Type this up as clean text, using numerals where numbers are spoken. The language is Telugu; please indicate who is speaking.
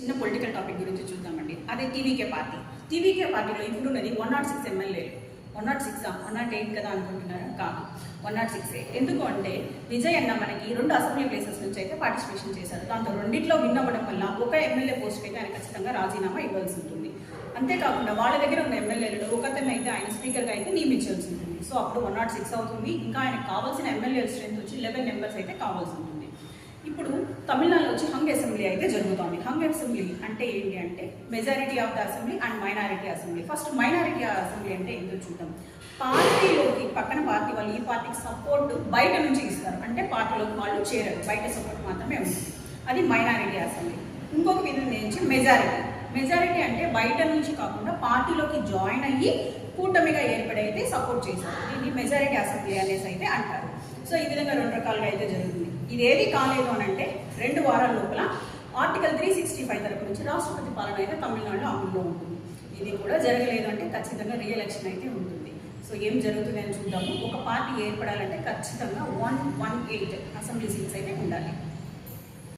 Speaker 1: చిన్న పొలిటికల్ టాపిక్ గురించి చూద్దామండి. అదే టీవీకే పార్టీ. టీవీకే పార్టీలో ఇప్పుడున్నది 106 ఎమ్మెల్యేలు. 106 108 కదా అనుకుంటున్నారా? కాదు, 106. ఎందుకు అంటే విజయ్ అన్న మనకి 2 అసెంబ్లీ ప్లేసెస్ నుంచి అయితే పార్టిసిపేషన్ చేశారు. దాంతో రెండిట్లో విన్ అవ్వడం వల్ల ఒక ఎమ్మెల్యే పోస్ట్కి అయితే ఆయన ఖచ్చితంగా రాజీనామా ఇవ్వాల్సి ఉంటుంది. అంతేకాకుండా వాళ్ళ దగ్గర ఉన్న ఎమ్మెల్యేలను ఒకతను అయితే ఆయన స్పీకర్గా అయితే నియమించాల్సి ఉంటుంది. సో అప్పుడు 106 అవుతుంది. ఇంకా ఆయనకు కావాల్సిన ఎమ్మెల్యే స్ట్రెంత్ వచ్చి 11 మెంబర్స్ అయితే కావాల్సి ఉంటుంది. ఇప్పుడు తమిళనాడులో వచ్చి హంగ్ అసెంబ్లీ అయితే జరుగుతుంది. హంగ్ అసెంబ్లీ అంటే ఏంటి అంటే majority of the assembly and minority assembly. First minority assembly అంటే ఏంటో చూద్దాం. పార్టీలోకి పక్కన పార్టీ వాళ్ళు ఈ పార్టీకి సపోర్ట్ బయట నుంచి ఇస్తారు, అంటే పార్టీలోకి వాళ్ళు చేరరు, బయట సపోర్ట్ మాత్రమే ఉంటుంది. అది మైనారిటీ అసెంబ్లీ. ఇంకొక విధంగా నుంచి మెజారిటీ. మెజారిటీ అంటే బయట నుంచి కాకుండా పార్టీలోకి జాయిన్ అయ్యి కూటమిగా ఏర్పడైతే సపోర్ట్ చేశారు. దీన్ని మెజారిటీ అసెంబ్లీ అనేసి అయితే అంటారు. సో ఈ విధంగా 2 రకాలుగా అయితే జరుగుతుంది. ఇదేది కాలేదు అని అంటే 2 వారాల లోపల ఆర్టికల్ 365 తరపు నుంచి రాష్ట్రపతి పాలన అయితే తమిళనాడులో అమలులో ఉంటుంది. ఇది కూడా జరగలేదు అంటే ఖచ్చితంగా రీఎలక్షన్ అయితే ఉంటుంది. సో ఏం జరుగుతుంది అని చూద్దాము. ఒక పార్టీ ఏర్పడాలంటే ఖచ్చితంగా 118 అసెంబ్లీ సీట్స్ అయితే ఉండాలి.